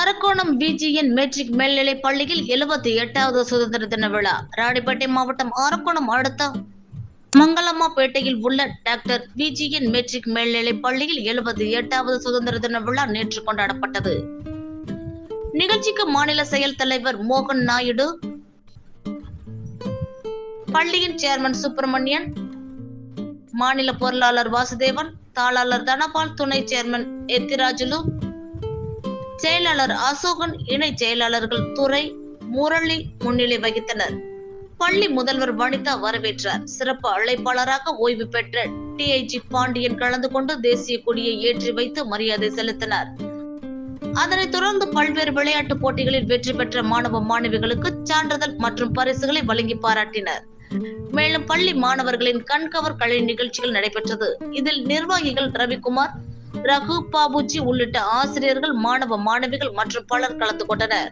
Arakkonam விஜிஎன் matric மேல்நிலைப் பள்ளியில் 78வது சுதந்திர தின விழா. ராணிப்பேட்டை மாவட்டம் அரக்கோணம் அடுத்த மங்களம்மாபேட்டையில் உள்ள டாக்டர் விஜிஎன் மெட்ரிக் மேல்நிலைப் பள்ளியில் 78வது சுதந்திர தின விழா நேற்று கொண்டாடப்பட்டது. நிகழ்ச்சிக்கு மாநில செயல் தலைவர் மோகன் நாயுடு, பள்ளியின் சேர்மன் சுப்பிரமணியன், மாநில பொருளாளர் வாசுதேவன், தாளாளர் தனபால், துணை சேர்மன் எத்திராஜுலு, செயலாளர் அசோகன், இணை செயலாளர்கள் துரை, முரளி முன்னிலை வகித்தனர். பள்ளி முதல்வர் வனிதா வரவேற்றார். சிறப்பு அழைப்பாளராக ஓய்வு பெற்ற டிஐஜி பாண்டியன் கலந்து கொண்டு தேசிய கொடியை ஏற்றி வைத்து மரியாதை செலுத்தினார். அதனைத் தொடர்ந்து பல்வேறு விளையாட்டுப் போட்டிகளில் வெற்றி பெற்ற மாணவ மாணவிகளுக்கு சான்றிதழ் மற்றும் பரிசுகளை வழங்கி பாராட்டினர். மேலும் பள்ளி மாணவர்களின் கண்கவர் கலை நிகழ்ச்சிகள் நடைபெற்றது. இதில் நிர்வாகிகள் ரவிக்குமார், ரகு, பாபுஜி உள்ளிட்ட ஆசிரியர்கள், மாணவ மாணவிகள் மற்றும் பலர் கலந்து கொண்டனர்.